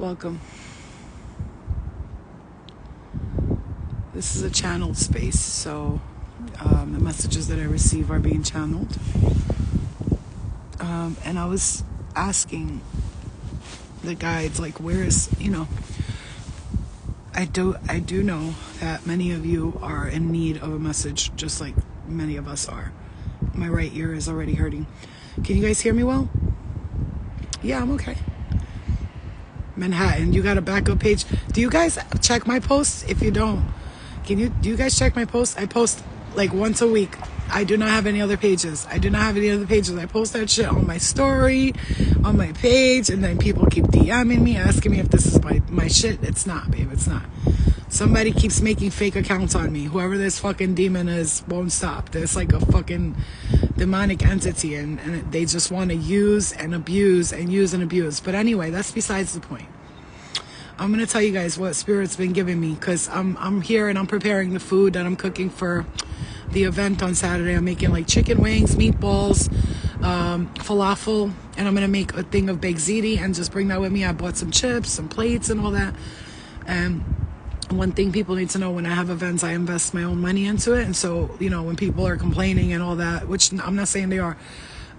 Welcome. This is a channeled space, so the messages that I receive are being channeled. And I was asking the guides, like, where is, I do know that many of you are in need of a message, just like many of us are. My right ear is already hurting. Can you guys hear me well? Yeah, I'm okay. Manhattan, you got a backup page. Do you guys check my posts? If you don't, do you guys check my posts? I post like once a week. I do not have any other pages. I post that shit on my story, on my page, and then people keep DMing me, asking me if this is my shit. It's not, babe. It's not. Somebody keeps making fake accounts on me. Whoever this fucking demon is won't stop. There's like a fucking demonic entity, and they just want to use and abuse and use and abuse. But anyway, that's besides the point. I'm going to tell you guys what Spirit's been giving me, because I'm here and I'm preparing the food that I'm cooking for the event on Saturday. I'm making like chicken wings, meatballs, falafel, and I'm going to make a thing of baked ziti and just bring that with me. I bought some chips, some plates and all that. And one thing people need to know, when I have events, I invest my own money into it. And so, when people are complaining and all that, which I'm not saying they are,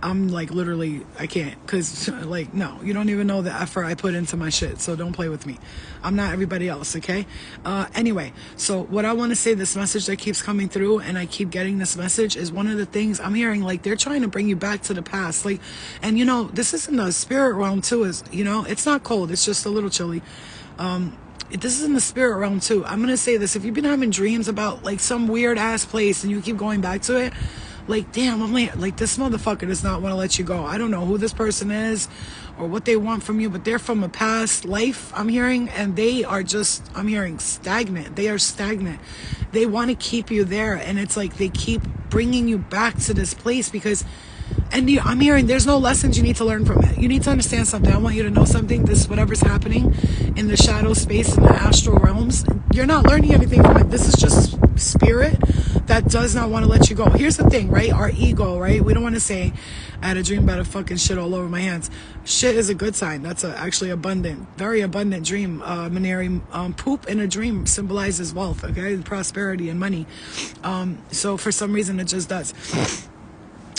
I'm like, literally, I can't, because like, no, you don't even know the effort I put into my shit. So don't play with me. I'm not everybody else. Okay. Anyway, so what I want to say, this message that keeps coming through, and I keep getting this message, is one of the things I'm hearing, like, they're trying to bring you back to the past. Like, and this is in the spirit realm too, is, it's not cold. It's just a little chilly. This is in the spirit realm too. I'm going to say this. If you've been having dreams about like some weird ass place and you keep going back to it, like, damn, I'm like, this motherfucker does not want to let you go. I don't know who this person is or what they want from you, but they're from a past life, I'm hearing, and they are just, I'm hearing, stagnant. They are stagnant. They want to keep you there, and it's like they keep bringing you back to this place because, and I'm hearing, there's no lessons you need to learn from it. You need to understand something. I want you to know something. This, whatever's happening in the shadow space, in the astral realms, you're not learning anything from it. This is just spirit that does not want to let you go. Here's the thing, right? Our ego, right? We don't want to say, I had a dream about a fucking shit all over my hands. Shit is a good sign. That's actually abundant, very abundant dream. Maneri, poop in a dream symbolizes wealth, okay? Prosperity and money. So for some reason, it just does.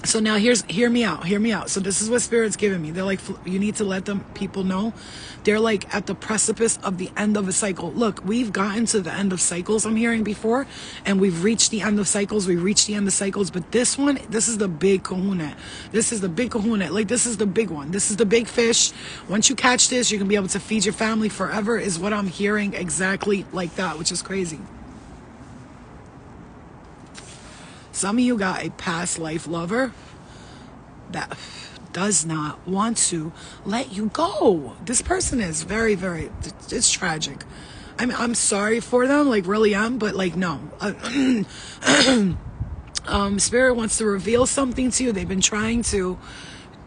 So now hear me out. So this is what Spirit's giving me. They're like, you need to let people know. They're like at the precipice of the end of a cycle. Look, we've gotten to the end of cycles, I'm hearing before, and we've reached the end of cycles. But this one, this is the big kahuna. Like, this is the big one. This is the big fish. Once you catch this, you're going to be able to feed your family forever, is what I'm hearing, exactly like that, which is crazy. Some of you got a past life lover that does not want to let you go. This person is very, very, it's tragic. I mean, I'm sorry for them, like, really am, but like, no. Spirit wants to reveal something to you. They've been trying to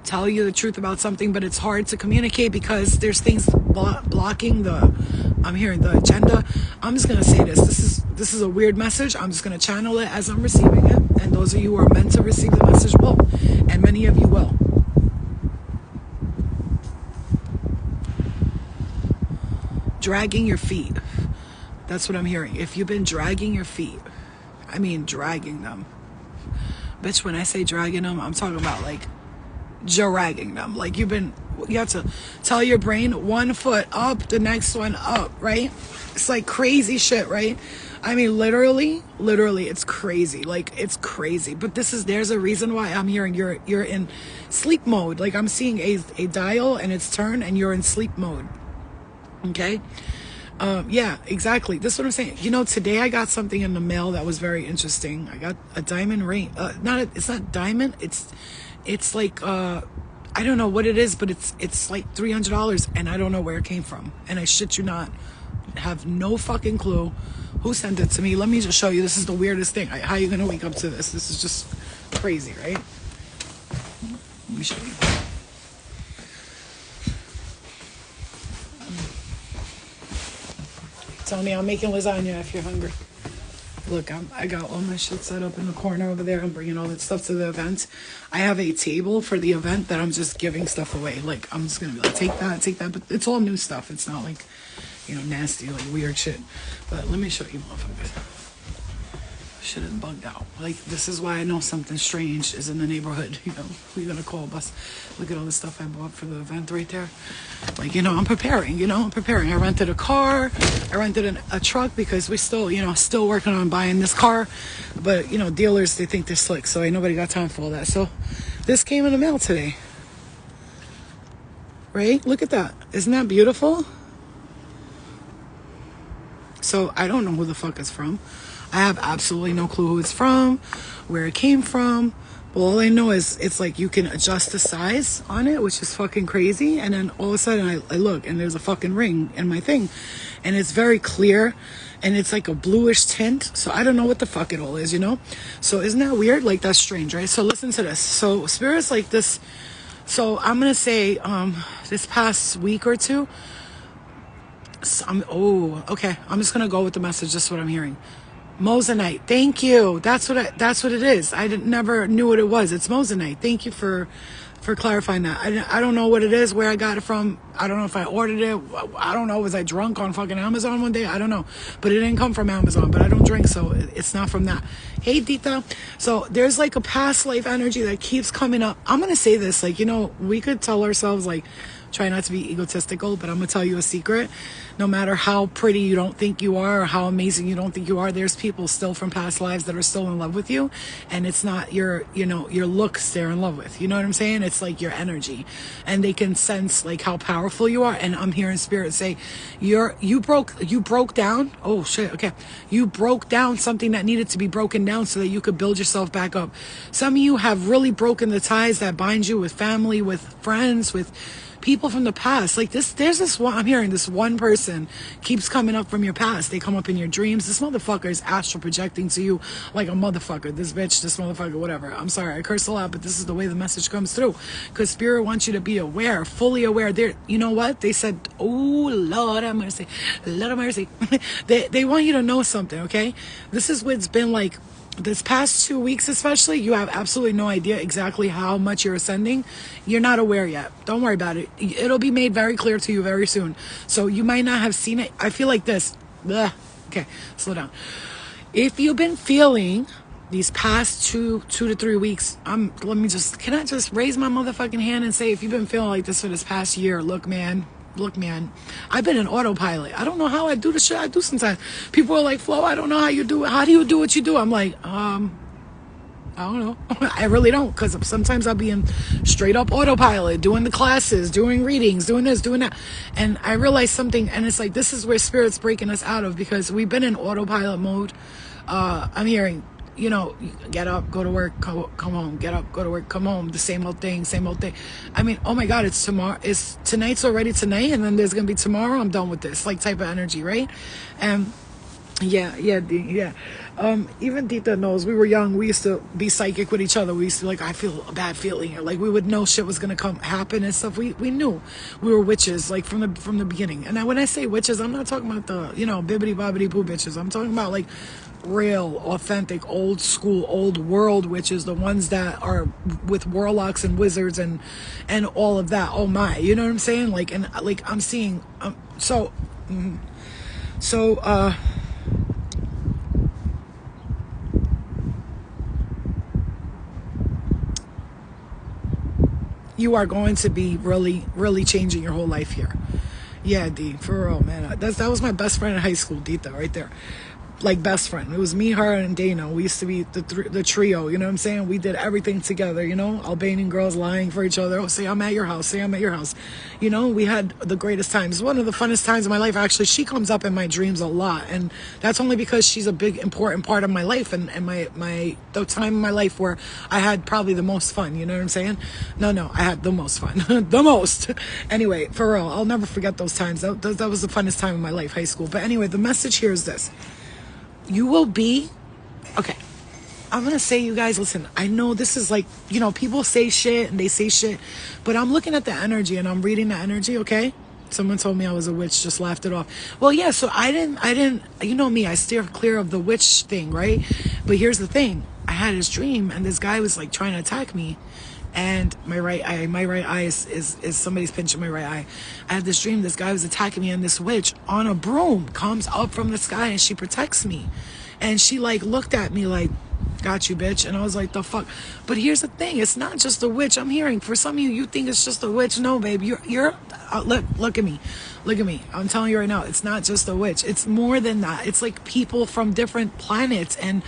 tell you the truth about something, but it's hard to communicate because there's things blocking I'm hearing the agenda. I'm just going to say this is a weird message. I'm just going to channel it as I'm receiving it, and those of you who are meant to receive the message will, and many of you will. Dragging your feet. That's what I'm hearing. If you've been dragging your feet, I mean dragging them. Bitch, when I say dragging them, I'm talking about like dragging them. Like, you have to tell your brain one foot up, the next one up, right? It's like crazy shit, right? I mean, literally, it's crazy. Like, it's crazy. But there's a reason why I'm hearing you're in sleep mode. Like, I'm seeing a dial and it's turned and you're in sleep mode. Okay? Yeah, exactly. This is what I'm saying. Today I got something in the mail that was very interesting. I got a diamond ring. It's not diamond. It's like, I don't know what it is, but it's like $300, and I don't know where it came from. And I shit you not, have no fucking clue who sent it to me. Let me just show you. This is the weirdest thing. How are you going to wake up to this? This is just crazy, right? Let me show you. Tony, I'm making lasagna if you're hungry. Look, I got all my shit set up in the corner over there. I'm bringing all that stuff to the event. I have a table for the event that I'm just giving stuff away. Like, I'm just going to be like, take that. But it's all new stuff. It's not like, nasty, like weird shit. But let me show you, motherfuckers. Shit is bugged out. Like, this is why I know something strange is in the neighborhood. Who you gonna call, bus? Look at all the stuff I bought for the event right there. Like, I'm preparing. I rented a car. I rented a truck because we still, still working on buying this car. But, dealers, they think they're slick, so ain't nobody got time for all that. So this came in the mail today. Right? Look at that. Isn't that beautiful? So I don't know who the fuck it's from. I have absolutely no clue who it's from, where it came from. But all I know is it's like you can adjust the size on it, which is fucking crazy. And then all of a sudden I look and there's a fucking ring in my thing. And it's very clear and it's like a bluish tint. So I don't know what the fuck it all is, So isn't that weird? Like, that's strange, right? So listen to this. So spirits like this. So I'm going to say this past week or two. Okay. I'm just going to go with the message. Just what I'm hearing. Moissanite. Thank you. That's what it is. I never knew what it was. It's Moissanite. Thank you for clarifying that. I don't know what it is, where I got it from. I don't know if I ordered it. I don't know. Was I drunk on fucking Amazon one day? I don't know. But it didn't come from Amazon. But I don't drink, so it's not from that. Hey, Dita. So there's like a past life energy that keeps coming up. I'm going to say this. Like, we could tell ourselves, like, try not to be egotistical, but I'm going to tell you a secret. No matter how pretty you don't think you are or how amazing you don't think you are, there's people still from past lives that are still in love with you. And it's not your looks they're in love with. You know what I'm saying? It's like your energy. And they can sense like how powerful you are. And I'm hearing spirit say, you broke down. Oh shit. Okay. You broke down something that needed to be broken down so that you could build yourself back up. Some of you have really broken the ties that bind you with family, with friends, with people from the past. Like there's this one, I'm hearing this one person keeps coming up from your past. They come up in your dreams. This motherfucker is astral projecting to you like a motherfucker. This bitch, this motherfucker, whatever. I'm sorry, I curse a lot, but this is the way the message comes through. Because spirit wants you to be aware, fully aware. You know what? They said, oh, Lord have mercy. Lord have mercy. they want you to know something, okay? This is what's been like this past 2 weeks, especially. You have absolutely no idea exactly how much you're ascending. You're not aware yet. Don't worry about it. It'll be made very clear to you very soon. So you might not have seen it. I feel like this. Blah. Okay, slow down. If you've been feeling these past 2 to 3 weeks, can I just raise my motherfucking hand and say, if you've been feeling like this for this past year, look, man, I've been in autopilot. I don't know how I do the shit I do sometimes. People are like, Flo, I don't know how you do it. How do you do what you do? I'm like, I don't know. I really don't, because sometimes I'll be in straight up autopilot, doing the classes, doing readings, doing this, doing that. And I realized something, and it's like, this is where spirit's breaking us out of, because we've been in autopilot mode. I'm hearing, get up, go to work, come home, get up, go to work, come home, the same old thing. I mean, oh my God, it's tomorrow. Tonight's already tonight, and then there's going to be tomorrow. I'm done with this, like, type of energy, right? And yeah. Even Dita knows, we were young. We used to be psychic with each other. We used to I feel a bad feeling here. Like, we would know shit was going to happen and stuff. We knew we were witches, like, from the beginning. And when I say witches, I'm not talking about the, bibbity bobbity boo bitches. I'm talking about, like, real, authentic, old school, old world witches, the ones that are with warlocks and wizards and all of that. Oh my, you know what I'm saying? Like, and like, I'm seeing, you are going to be really, really changing your whole life here. Yeah, D, for real, man. That was my best friend in high school, Dita, right there. Like, best friend. It was me, her, and Dana. We used to be the trio, you know what I'm saying? We did everything together, Albanian girls lying for each other. Oh, say I'm at your house. We had the greatest times. One of the funnest times of my life, actually. She comes up in my dreams a lot, and that's only because she's a big, important part of my life and the time in my life where I had probably the most fun, you know what I'm saying? No, I had the most fun. The most. Anyway, for real, I'll never forget those times. That was the funnest time of my life, high school. But anyway, the message here is this. You will be, okay, I'm going to say, you guys, listen, I know this is like, people say shit and they say shit, but I'm looking at the energy and I'm reading the energy, okay? Someone told me I was a witch, just laughed it off. Well, yeah, so I didn't, you know me, I steer clear of the witch thing, right? But here's the thing. I had this dream, and this guy was like trying to attack me. And my right eye is somebody's pinching my right eye. I had this dream, this guy was attacking me, and this witch on a broom comes up from the sky and she protects me. And she like looked at me like, got you, bitch. And I was like, the fuck. But here's the thing, it's not just a witch. I'm hearing for some of you, you think it's just a witch. No, babe, you're look at me. Look at me. I'm telling you right now, it's not just a witch. It's more than that. It's like people from different planets and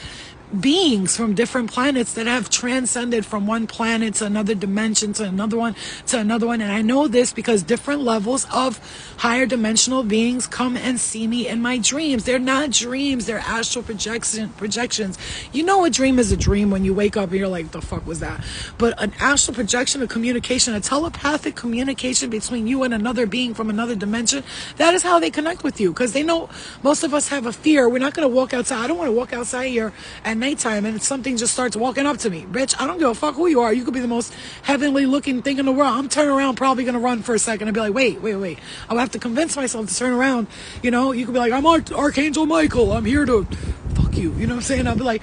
beings from different planets that have transcended from one planet to another dimension to another one to another one. And I know this because different levels of higher dimensional beings come and see me in my dreams. They're not dreams, they're astral projections. You know, a dream is a dream when you wake up and you're like, the fuck was that? But an astral projection, a communication, a telepathic communication between you and another being from another dimension, that is how they connect with you, because they know most of us have a fear. We're not going to walk outside. I don't want to walk outside here and nighttime and something just starts walking up to me. Bitch, I don't give a fuck who you are. You could be the most heavenly looking thing in the world. I'm turning around, probably gonna run for a second and be like, wait. I'll have to convince myself to turn around. You know, you could be like, I'm Archangel Michael. I'm here to fuck you. You know what I'm saying? I'll be like,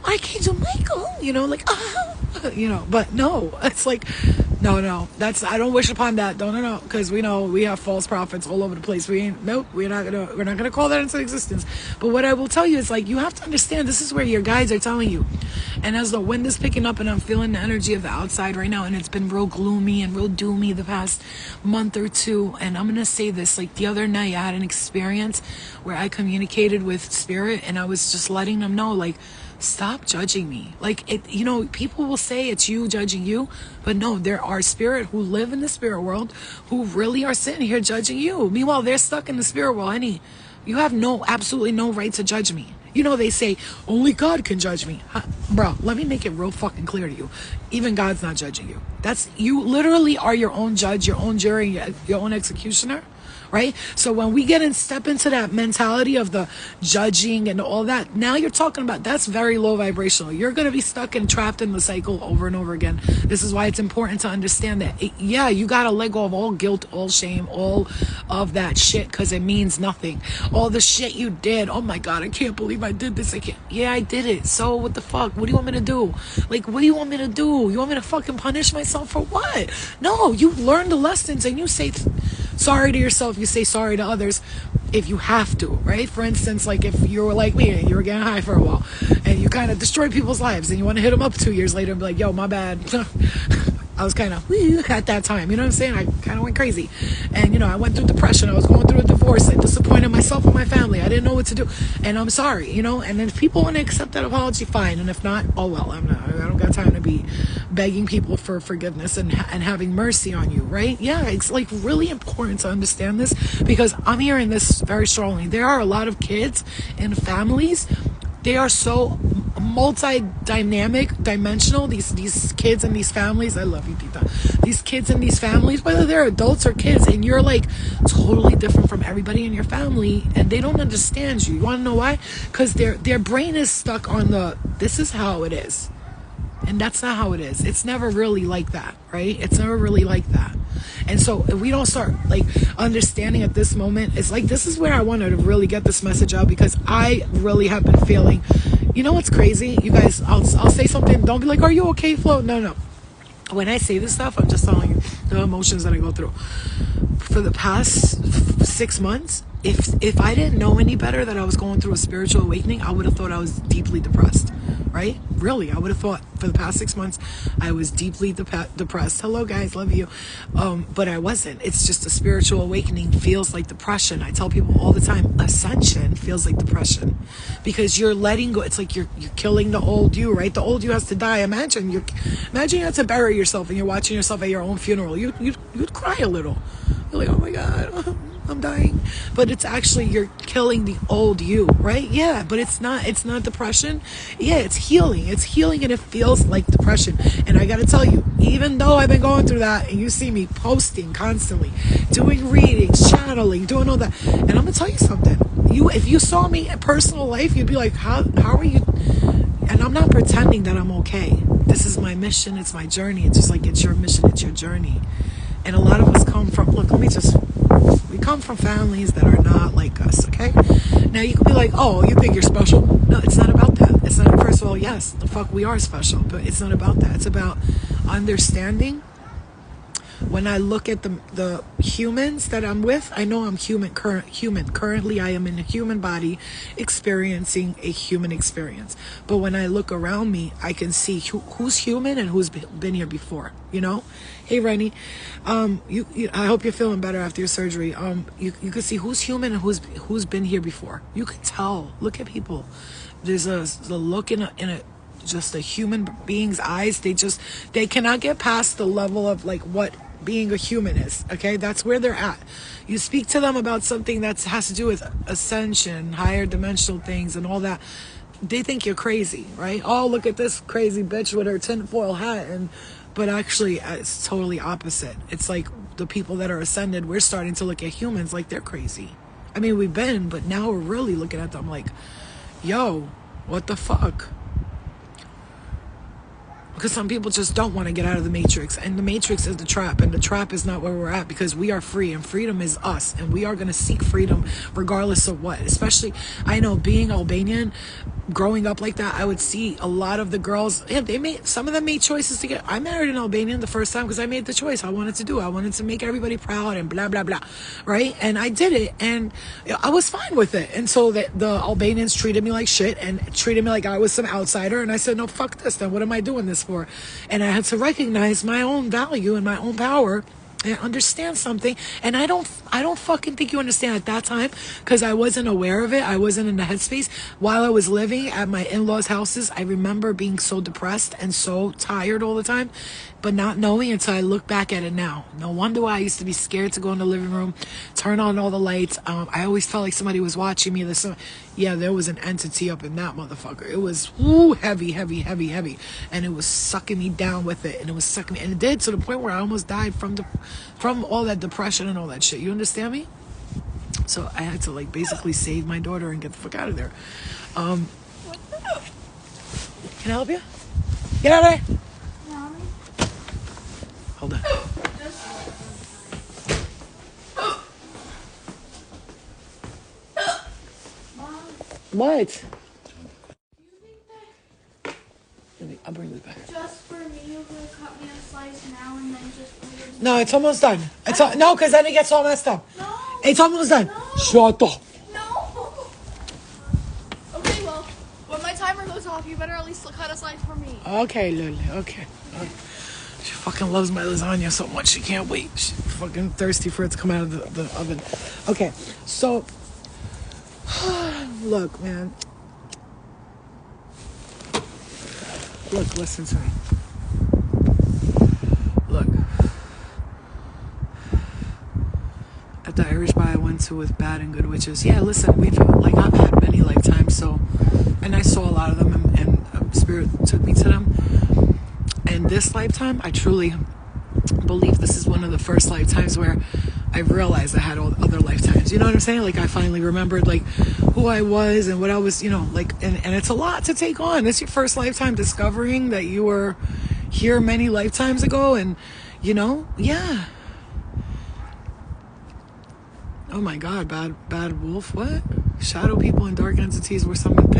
Archangel Michael. You know, like, you know, but no, it's like, no, that's, I don't wish upon that. No, because we know we have false prophets all over the place. We're not gonna call that into existence. But what I will tell you is, like, you have to understand, this is where your guides are telling you. And as the wind is picking up and I'm feeling the energy of the outside right now, and it's been real gloomy and real doomy the past month or two, and I'm gonna say this, like the other night I had an experience where I communicated with spirit, and I was just letting them know, like, stop judging me. Like, it, you know, people will say it's you judging you, but no, there are spirit who live in the spirit world who really are sitting here judging you. Meanwhile, they're stuck in the spirit world. Honey, you have absolutely no right to judge me. You know, they say only God can judge me. Bro, let me make it real fucking clear to you. Even God's not judging you. You literally are your own judge, your own jury, your own executioner. Right? So when we step into that mentality of the judging and all that, now you're talking about, that's very low vibrational. You're going to be stuck and trapped in the cycle over and over again. This is why it's important to understand that, yeah, you got to let go of all guilt, all shame, all of that shit, because it means nothing. All the shit you did. Oh my God, I can't believe I did this. Yeah, I did it. So what the fuck? What do you want me to do? Like, what do you want me to do? You want me to fucking punish myself for what? No, you learn the lessons and you say sorry to yourself, you say sorry to others if you have to, right? For instance, like if you were like me and you were getting high for a while and you kind of destroyed people's lives and you want to hit them up 2 years later and be like, yo, my bad. I was kind of at that time, you know what I'm saying? I kind of went crazy. And, you know, I went through depression. I was going through a divorce. I disappointed myself and my family. I didn't know what to do. And I'm sorry, you know? And then if people want to accept that apology, fine. And if not, oh well, I don't got time to be begging people for forgiveness and having mercy on you, right? Yeah, it's like really important to understand this, because I'm hearing this very strongly. There are a lot of kids and families, they are so multi-dynamic, dimensional, these kids and these families. I love you, Tita. These kids and these families, whether they're adults or kids, and you're like totally different from everybody in your family, and they don't understand you. You want to know why? Because their brain is stuck on this is how it is. And that's not how it is. It's never really like that, right? It's never really like that. And so if we don't start like understanding at this moment, it's like, this is where I wanted to really get this message out, because I really have been feeling, you know what's crazy? You guys, I'll say something. Don't be like, are you okay, Flo? No. When I say this stuff, I'm just telling you the emotions that I go through. For the past 6 months, if I didn't know any better that I was going through a spiritual awakening, I would have thought I was deeply depressed, right? Really, I would have thought for the past 6 months I was deeply depressed. Hello guys, love you. But I wasn't. It's just a spiritual awakening feels like depression. I tell people all the time, ascension feels like depression, because you're letting go. It's like you're killing the old you, right? The old you has to die. Imagine you have to bury yourself and you're watching yourself at your own funeral. You'd cry a little. You're like, oh my God, I'm dying. But it's actually, you're killing the old you, right? Yeah, but it's not depression. Yeah, it's healing. It's healing, and it feels like depression. And I gotta tell you, even though I've been going through that, and you see me posting constantly, doing readings, channeling, doing all that, and I'm gonna tell you something. If you saw me in personal life, you'd be like, how are you? And I'm not pretending that I'm okay. This is my mission. It's my journey. It's just like, it's your mission. It's your journey. And a lot of us come from, look, let me just come from families that are not like us, okay? Now you can be like, oh, you think you're special? No, it's not about that. It's not, first of all, yes, the fuck we are special, but it's not about that. It's about understanding. When I look at the humans that I'm with, I know I'm human. Currently, I am in a human body experiencing a human experience. But when I look around me, I can see who's human and who's been here before. You know, hey Rennie, I hope you're feeling better after your surgery. You can see who's human and who's been here before. You can tell. Look at people. There's a look in a just a human being's eyes. They cannot get past the level of like what being a human is. Okay, that's where they're at. You speak to them about something that has to do with ascension, higher dimensional things and all that, they think you're crazy, right? Oh, look at this crazy bitch with her tinfoil hat. But actually it's totally opposite. It's like the people that are ascended, we're starting to look at humans like they're crazy. I mean, we've been, but now we're really looking at them like, yo, what the fuck? Because some people just don't want to get out of the matrix, and the matrix is the trap, and the trap is not where we're at, because we are free, and freedom is us, and we are going to seek freedom regardless of what. Especially, I know, being Albanian, growing up like that, I would see a lot of the girls, yeah, some of them made choices to I married an Albanian the first time because I made the choice. I wanted to make everybody proud and blah blah blah, right? And I did it, and I was fine with it. And so the Albanians treated me like shit and treated me like I was some outsider, and I said, no, fuck this, then what am I doing this for? And I had to recognize my own value and my own power and understand something. And I don't fucking think you understand at that time, because I wasn't aware of it. I wasn't in the headspace. While I was living at my in-laws' houses, I remember being so depressed and so tired all the time, but not knowing until I look back at it now. No wonder why I used to be scared to go in the living room, turn on all the lights. I always felt like somebody was watching me. Yeah, there was an entity up in that motherfucker. It was heavy, heavy, heavy, heavy. And it was sucking me down with it. And it was sucking me. And it did, to the point where I almost died from all that depression and all that shit. You understand me? So I had to like basically save my daughter and get the fuck out of there. Can I help you? Get out of there. Mommy. Hold on. What? I'll bring this back. Just for me, you're gonna cut me a slice now and then just. No, it's almost done. No, because then it gets all messed up. No. It's almost done. No. Shut up. No. Okay, well, when my timer goes off, you better at least cut a slice for me. Okay, Lily. Okay. She fucking loves my lasagna so much she can't wait. She's fucking thirsty for it to come out of the oven. Okay, so look, man. Look, listen to me. Look. At the Irish bar I went to with Bad and Good Witches. Yeah, listen, I've had many lifetimes, and I saw a lot of them, and Spirit took me to them. And this lifetime, I truly believe this is one of the first lifetimes where I realized I had all other lifetimes. You know what I'm saying? Like, I finally remembered, like, who I was and what I was, like, and it's a lot to take on. It's your first lifetime discovering that you were here many lifetimes ago, and, yeah. Oh my God, bad wolf, what? Shadow people and dark entities were something.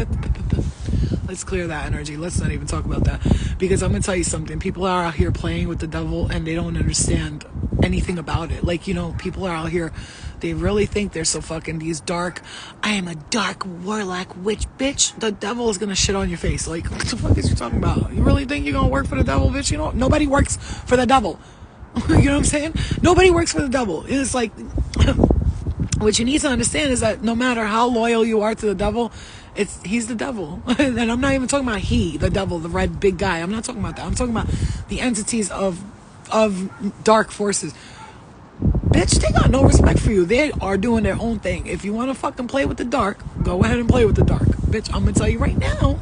Let's clear that energy. Let's not even talk about that. Because I'm going to tell you something. People are out here playing with the devil and they don't understand anything about it. Like, people are out here, they really think they're so fucking these dark, I am a dark warlock witch, bitch. The devil is going to shit on your face. Like, what the fuck is you talking about? You really think you're going to work for the devil, bitch? Nobody works for the devil. You know what I'm saying? Nobody works for the devil. It's like, what you need to understand is that no matter how loyal you are to the devil, he's the devil. And I'm not even talking about the devil, the red big guy. I'm not talking about that. I'm talking about the entities of dark forces. Bitch, they got no respect for you. They are doing their own thing. If you want to fucking play with the dark, go ahead and play with the dark. Bitch, I'm going to tell you right now,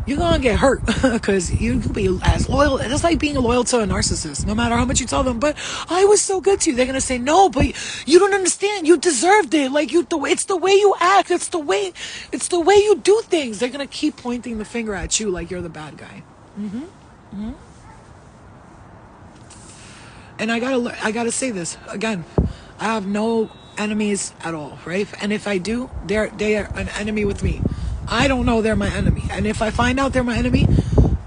you're going to get hurt, because you can be as loyal. It's like being loyal to a narcissist. No matter how much you tell them, but I was so good to you, they're going to say, no, but you don't understand. You deserved it. Like, it's the way you act. It's the way you do things. They're going to keep pointing the finger at you like you're the bad guy. And I gotta say this again. I have no enemies at all, right? And if I do, they are an enemy with me. I don't know they're my enemy. And if I find out they're my enemy,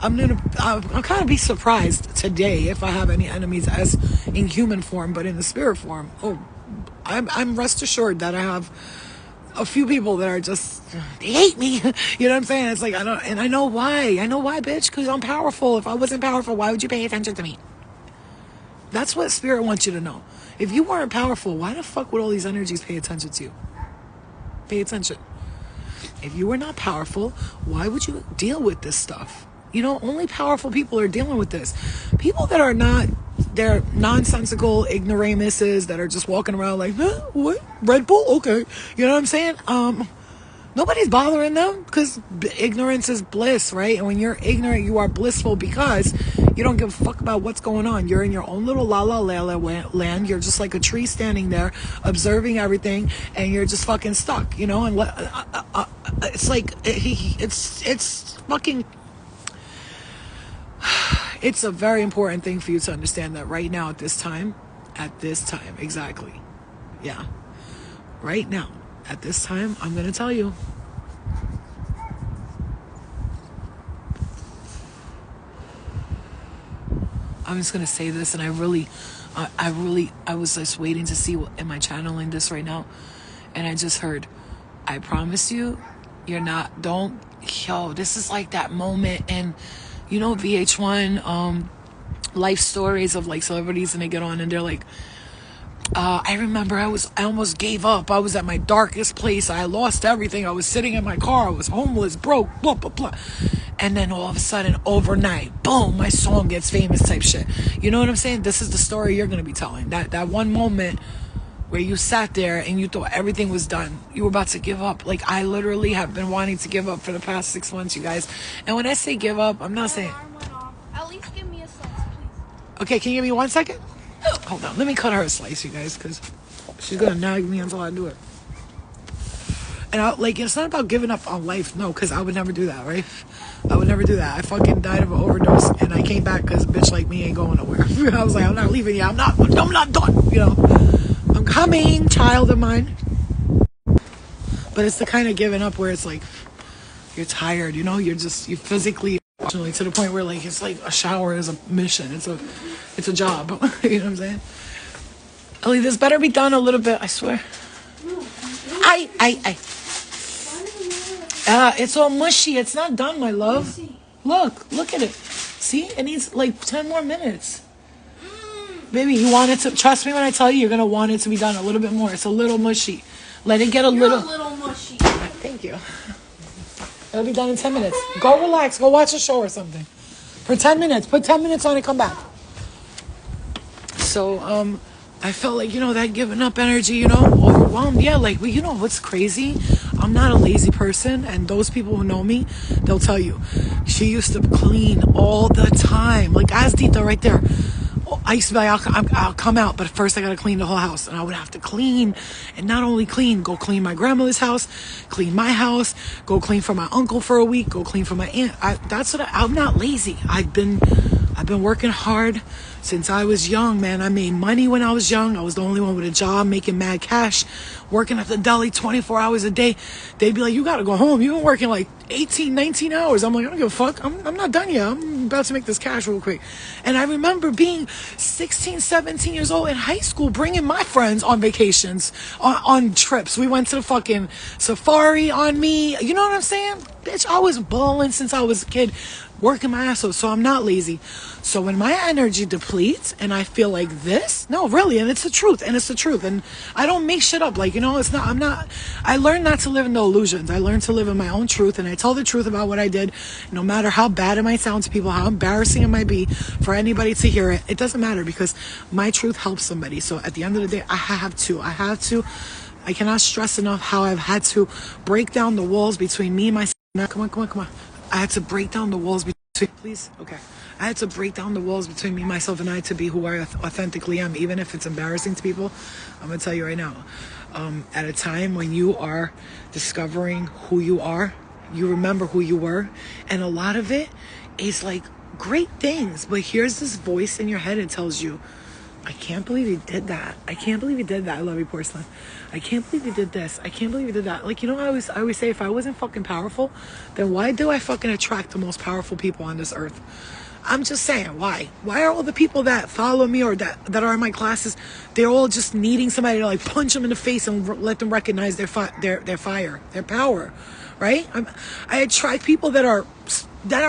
I'll kind of be surprised today if I have any enemies as in human form, but in the spirit form. Oh, I'm rest assured that I have a few people that are just, they hate me. You know what I'm saying? It's like, I know why. I know why, bitch, because I'm powerful. If I wasn't powerful, why would you pay attention to me? That's what spirit wants you to know. If you weren't powerful, why the fuck would all these energies pay attention to you? Pay attention. If you were not powerful, why would you deal with this stuff? You know, only powerful people are dealing with this. People that are not, they're nonsensical ignoramuses that are just walking around like, huh, what? Red Bull? Okay. You know what I'm saying? Nobody's bothering them because ignorance is bliss, right? And when you're ignorant, you are blissful because you don't give a fuck about what's going on. You're in your own little la la land. You're just like a tree standing there observing everything, and you're just fucking stuck, you know? And it's like, it's fucking, it's a very important thing for you to understand that right now at this time, exactly. Yeah. Right now. At this time, I'm going to tell you. I'm just going to say this, and I was just waiting to see, am I channeling this right now? And I just heard, I promise you, this is like that moment in, you know, VH1, life stories of like celebrities, and they get on and they're like, I remember I almost gave up. I was at my darkest place. I lost everything. I was sitting in my car. I was homeless, broke, blah, blah, blah. And then all of a sudden, overnight, boom, my song gets famous type shit. You know what I'm saying? This is the story you're going to be telling. That one moment where you sat there and you thought everything was done. You were about to give up. Like, I literally have been wanting to give up for the past 6 months, you guys. And when I say give up, I'm not saying... At least give me a slice, please. Okay, can you give me 1 second? Hold on, let me cut her a slice, you guys, because she's gonna nag me until I do it. And it's not about giving up on life, no, because I would never do that, right? I would never do that. I fucking died of an overdose, and I came back because a bitch like me ain't going nowhere. I was like, I'm not leaving you. I'm not done. You know, I'm coming, child of mine. But it's the kind of giving up where it's like you're tired, you know, you physically. To the point where like it's like a shower is a mission. It's a job. You know what I'm saying? Ellie, this better be done a little bit, I swear. It's all mushy. It's not done, my love. Look at it. See? It needs like 10 more minutes. Baby, you want it to, trust me when I tell you, you're gonna want it to be done a little bit more. It's a little mushy. Let it get a little mushy. Thank you. It'll be done in 10 minutes. Go relax. Go watch a show or something. For 10 minutes. Put 10 minutes on it. Come back. So, I felt like, you know, that giving up energy, you know, overwhelmed. Yeah, like, well, you know what's crazy? I'm not a lazy person. And those people who know me, they'll tell you. She used to clean all the time. Like, Azdita right there. I used to be like, I'll come out, but first I gotta clean the whole house. And I would have to clean, and not only clean, go clean my grandmother's house, clean my house, go clean for my uncle for a week, go clean for my aunt. I'm not lazy. I've been working hard since I was young, man. I made money when I was young. I was the only one with a job, making mad cash, working at the deli 24 hours a day. They'd be like, you gotta go home. You've been working like 18, 19 hours. I'm like, I don't give a fuck. I'm not done yet. I'm about to make this cash real quick. And I remember being 16, 17 years old in high school, bringing my friends on vacations, on trips. We went to the fucking safari on me. You know what I'm saying? Bitch, I was balling since I was a kid, working my ass off. So I'm not lazy. So when my energy depletes and I feel like this, no, really, and it's the truth, and I don't make shit up. Like, you know, I learned not to live in the illusions. I learned to live in my own truth, and I tell the truth about what I did, no matter how bad it might sound to people, how embarrassing it might be for anybody to hear it. It doesn't matter, because my truth helps somebody. So at the end of the day, I cannot stress enough how I've had to break down the walls between me and myself. Come on. I had to break down the walls between, please? Okay. I had to break down the walls between me, myself, and I to be who I authentically am, even if it's embarrassing to people. I'm going to tell you right now, at a time when you are discovering who you are, you remember who you were, and a lot of it is like great things, but here's this voice in your head that tells you, I can't believe he did that. I can't believe he did that. I love you, porcelain. I can't believe he did this. I can't believe he did that. Like, you know, I always say, if I wasn't fucking powerful, then why do I fucking attract the most powerful people on this earth? I'm just saying, why? Why are all the people that follow me or that are in my classes, they're all just needing somebody to like punch them in the face and let them recognize their fire, their power, right? I attract people that are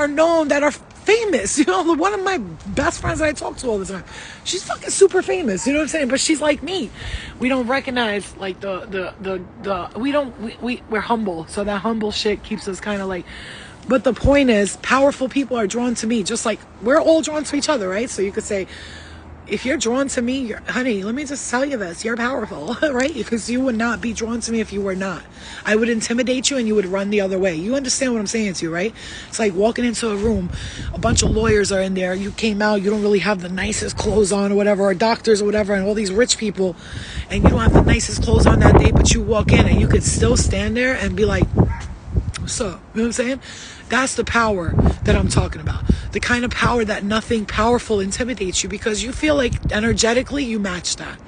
known, that are famous. You know, one of my best friends that I talk to all the time, she's fucking super famous. You know what I'm saying? But she's like me. We don't recognize like we're humble. So that humble shit keeps us kind of like. But the point is, powerful people are drawn to me, just like we're all drawn to each other, right? So you could say, if you're drawn to me, honey, let me just tell you this, you're powerful, right? Because you would not be drawn to me if you were not. I would intimidate you and you would run the other way. You understand what I'm saying to you, right? It's like walking into a room, a bunch of lawyers are in there, you came out, you don't really have the nicest clothes on or whatever, or doctors or whatever, and all these rich people, and you don't have the nicest clothes on that day, but you walk in and you could still stand there and be like, what's up? You know what I'm saying? That's the power that I'm talking about. The kind of power that nothing powerful intimidates you, because you feel like energetically you match that.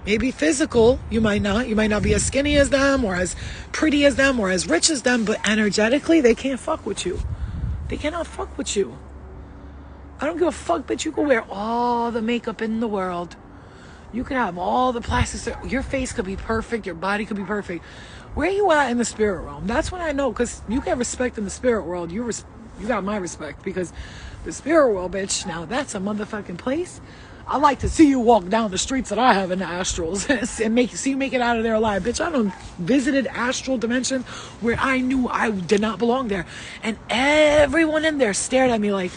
Maybe physical, you might not. You might not be as skinny as them or as pretty as them or as rich as them, but energetically they can't fuck with you. They cannot fuck with you. I don't give a fuck, bitch. You can wear all the makeup in the world. You can have all the plastic. Your face could be perfect. Your body could be perfect. Where you at in the spirit realm? That's when I know, because you get respect in the spirit world. You got my respect, because the spirit world, bitch, now that's a motherfucking place. I like to see you walk down the streets that I have in the astrals and see you make it out of there alive. Bitch, I done visited astral dimensions where I knew I did not belong there. And everyone in there stared at me like,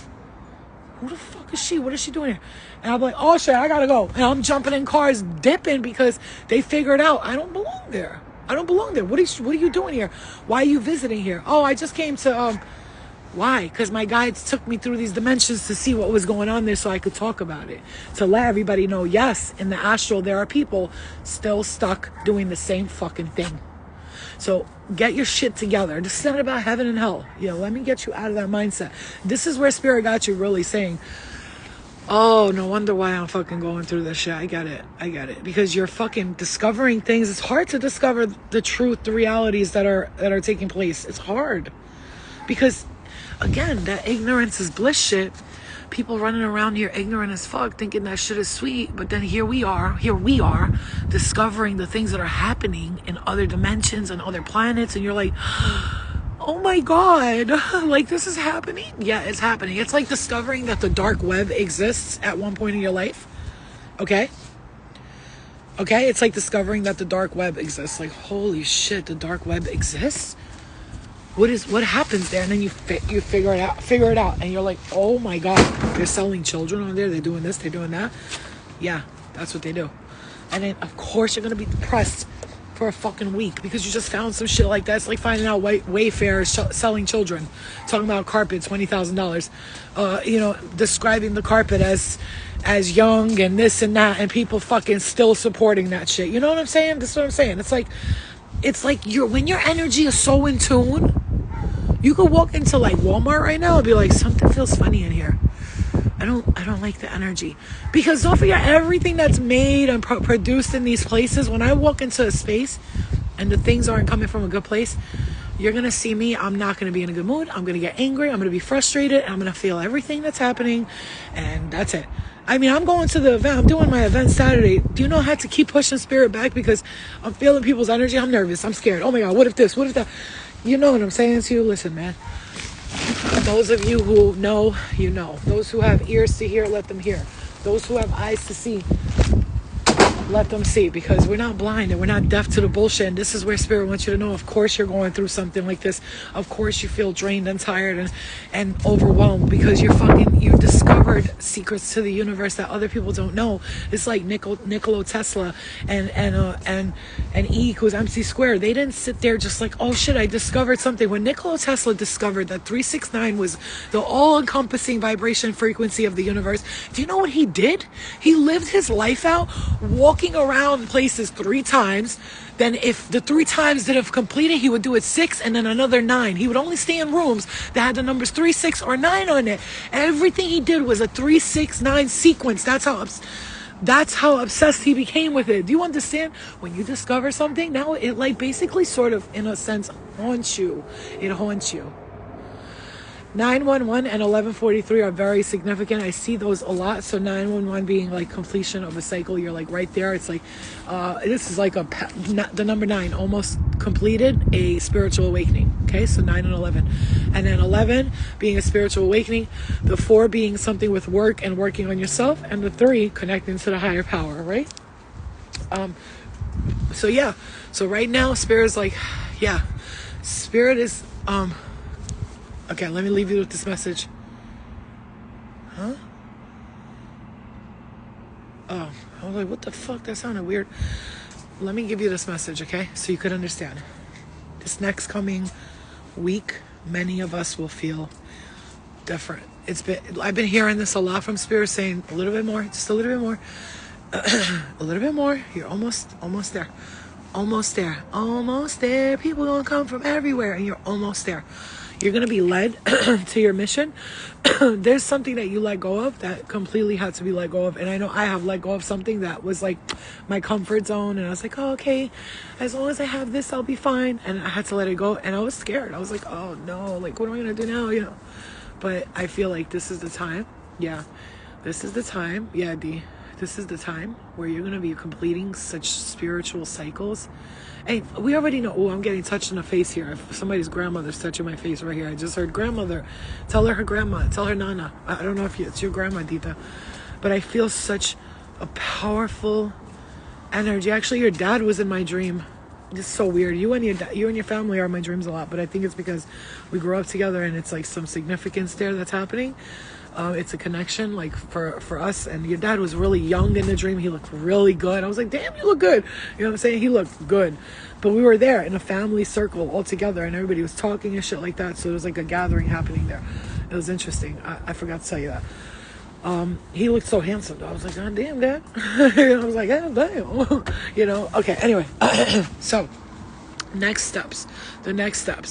who the fuck is she? What is she doing here? And I'm like, oh shit, I gotta go. And I'm jumping in cars, dipping, because they figured out I don't belong there. I don't belong there. What are you doing here? Why are you visiting here? Oh, I just came to, why? Because my guides took me through these dimensions to see what was going on there so I could talk about it. To let everybody know, yes, in the astral, there are people still stuck doing the same fucking thing. So get your shit together. This is not about heaven and hell. Let me get you out of that mindset. This is where Spirit got you really saying, oh, no wonder why I'm fucking going through this shit. I get it. Because you're fucking discovering things. It's hard to discover the truth, the realities that are taking place. It's hard. Because, again, that ignorance is bliss shit. People running around here ignorant as fuck, thinking that shit is sweet. But then here we are, discovering the things that are happening in other dimensions and other planets. And you're like, oh my God, like this is happening? Yeah, it's happening. It's like discovering that the dark web exists at one point in your life. Okay? It's like discovering that the dark web exists. Like, holy shit, the dark web exists? What happens there? And then you figure it out. And you're like, oh my God, they're selling children on there. They're doing this, they're doing that. Yeah, that's what they do. And then, of course, you're going to be depressed for a fucking week because you just found some shit like that. It's like finding out Wayfair is selling children, talking about carpet, $20,000, describing the carpet as young and this and that, and people fucking still supporting that shit. You know what I'm saying? This is what I'm saying. It's like when your energy is so in tune, you could walk into like Walmart right now and be like, something feels funny in here. I don't like the energy. Because don't forget, everything that's made and produced in these places, when I walk into a space and the things aren't coming from a good place, you're going to see me. I'm not going to be in a good mood. I'm going to get angry. I'm going to be frustrated. I'm going to feel everything that's happening. And that's it. I mean, I'm going to the event. I'm doing my event Saturday. Do you know I had to keep pushing Spirit back because I'm feeling people's energy? I'm nervous. I'm scared. Oh my God, what if this? What if that? You know what I'm saying to you? Listen, man. Those of you who know, you know. Those who have ears to hear, let them hear. Those who have eyes to see, let them see, because we're not blind and we're not deaf to the bullshit. And this is where Spirit wants you to know, of course you're going through something like this. Of course you feel drained and tired and overwhelmed because you discovered secrets to the universe that other people don't know. It's like Nikola Tesla and E equals MC squared. They didn't sit there just like, oh shit, I discovered something. When Nikola Tesla discovered that 369 was the all-encompassing vibration frequency of the universe, do you know what he did? He lived his life out walking around places 3 times. Then if the 3 times that have completed, he would do it 6 and then another 9. He would only stay in rooms that had the numbers 3, 6, or 9 on it. Everything he did was a 3, 6, 9 sequence. That's how That's how obsessed he became with it. Do you understand? When you discover something, now it like basically sort of, in a sense, haunts you. It haunts you. 911 and 1143 are very significant. I see those a lot. So 911 being like completion of a cycle. You're like right there. It's like, this is like the number 9, almost completed a spiritual awakening. Okay, so 9 and 11. And then 11 being a spiritual awakening. The 4 being something with work and working on yourself. And the 3 connecting to the higher power, right? So yeah. So right now, Spirit is like, yeah. Spirit is, okay, let me leave you with this message. Huh? Oh, I was like, what the fuck? That sounded weird. Let me give you this message, okay? So you could understand. This next coming week, many of us will feel different. I've been hearing this a lot from Spirit, saying a little bit more, just a little bit more. A little bit more. You're almost there. Almost there. Almost there. People gonna come from everywhere, and you're almost there. You're going to be led to your mission. There's something that you let go of that completely had to be let go of. And I know I have let go of something that was like my comfort zone. And I was like, oh, okay, as long as I have this, I'll be fine. And I had to let it go. And I was scared. I was like, oh, no, like, what am I going to do now? You know, but I feel like this is the time. Yeah, this is the time. Yeah, D. This is the time where you're going to be completing such spiritual cycles. Hey, we already know. Oh, I'm getting touched in the face here. If somebody's grandmother's touching my face right here. I just heard grandmother. Tell her grandma. Tell her Nana. I don't know if it's your grandma, Dita. But I feel such a powerful energy. Actually, your dad was in my dream. It's so weird. You and your family are in my dreams a lot. But I think it's because we grew up together and it's like some significance there that's happening. It's a connection like for us. And your dad was really young in the dream. He looked really good. I was like, damn, you look good. You know what I'm saying? He looked good. But we were there in a family circle all together and everybody was talking and shit like that. So there was like a gathering happening there. It was interesting. I forgot to tell you that. He looked so handsome though. I was like, God damn, Dad. I was like, God damn. You know, okay, anyway. So the next steps.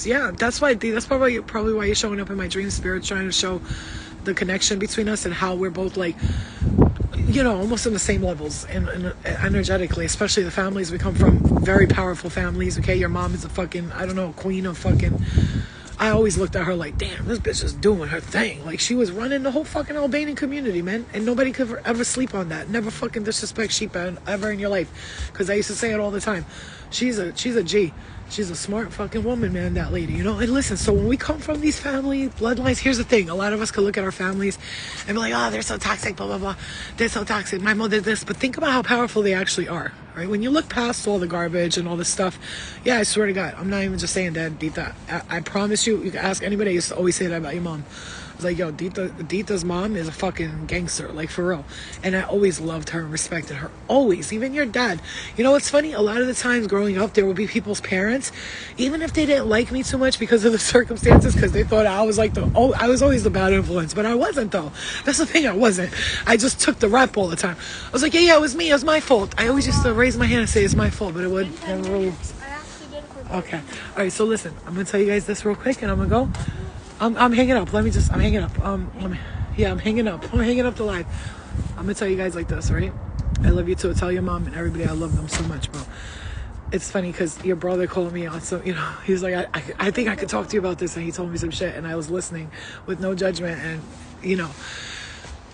Yeah, that's probably why you're showing up in my dream, Spirit, trying to show the connection between us and how we're both like, you know, almost in the same levels and energetically, especially the families we come from, very powerful families. Okay, your mom is a fucking, I don't know, queen of fucking, I always looked at her like, damn, this bitch is doing her thing. Like, she was running the whole fucking Albanian community, man, and nobody could ever sleep on that. Never fucking disrespect Sheepa ever in your life, because I used to say it all the time. She's a G. She's a smart fucking woman, man, that lady, you know? And listen, so when we come from these family bloodlines, here's the thing. A lot of us could look at our families and be like, oh, they're so toxic, blah, blah, blah. They're so toxic. My mother did this. But think about how powerful they actually are, right? When you look past all the garbage and all this stuff, yeah, I swear to God, I'm not even just saying that, Dita. I promise you, you can ask anybody. I used to always say that about your mom. I was like, yo, Dita's mom is a fucking gangster, like, for real. And I always loved her and respected her. Always. Even your dad. You know what's funny? A lot of the times growing up, there would be people's parents, even if they didn't like me too much because of the circumstances, because they thought I was like I was always the bad influence. But I wasn't, though. That's the thing, I wasn't. I just took the rap all the time. I was like, yeah, it was me. It was my fault. I always used to raise my hand and say it's my fault, but it would never really. I actually did it for Okay. All right, so listen. I'm going to tell you guys this real quick, and I'm going to go. I'm hanging up. I'm hanging up. I'm hanging up. I'm hanging up the live. I'm gonna tell you guys like this, right? I love you too. Tell your mom and everybody I love them so much, bro. It's funny because your brother called me on some, you know, he's like, I think I could talk to you about this, and he told me some shit, and I was listening with no judgment, and you know.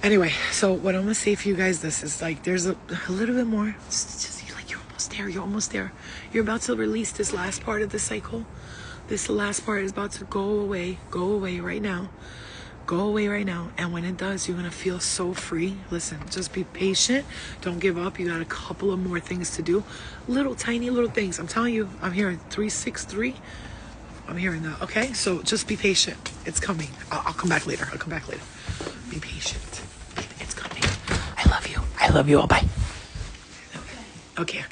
Anyway, so what I'm gonna say for you guys, this is like, there's a little bit more. It's just like you're almost there. You're almost there. You're about to release this last part of the cycle. This last part is about to go away right now. Go away right now. And when it does, you're going to feel so free. Listen, just be patient. Don't give up. You got a couple of more things to do. Tiny little things. I'm telling you, I'm hearing 363. I'm hearing that. Okay? So just be patient. It's coming. I'll come back later. Be patient. It's coming. I love you. All. Bye. Okay.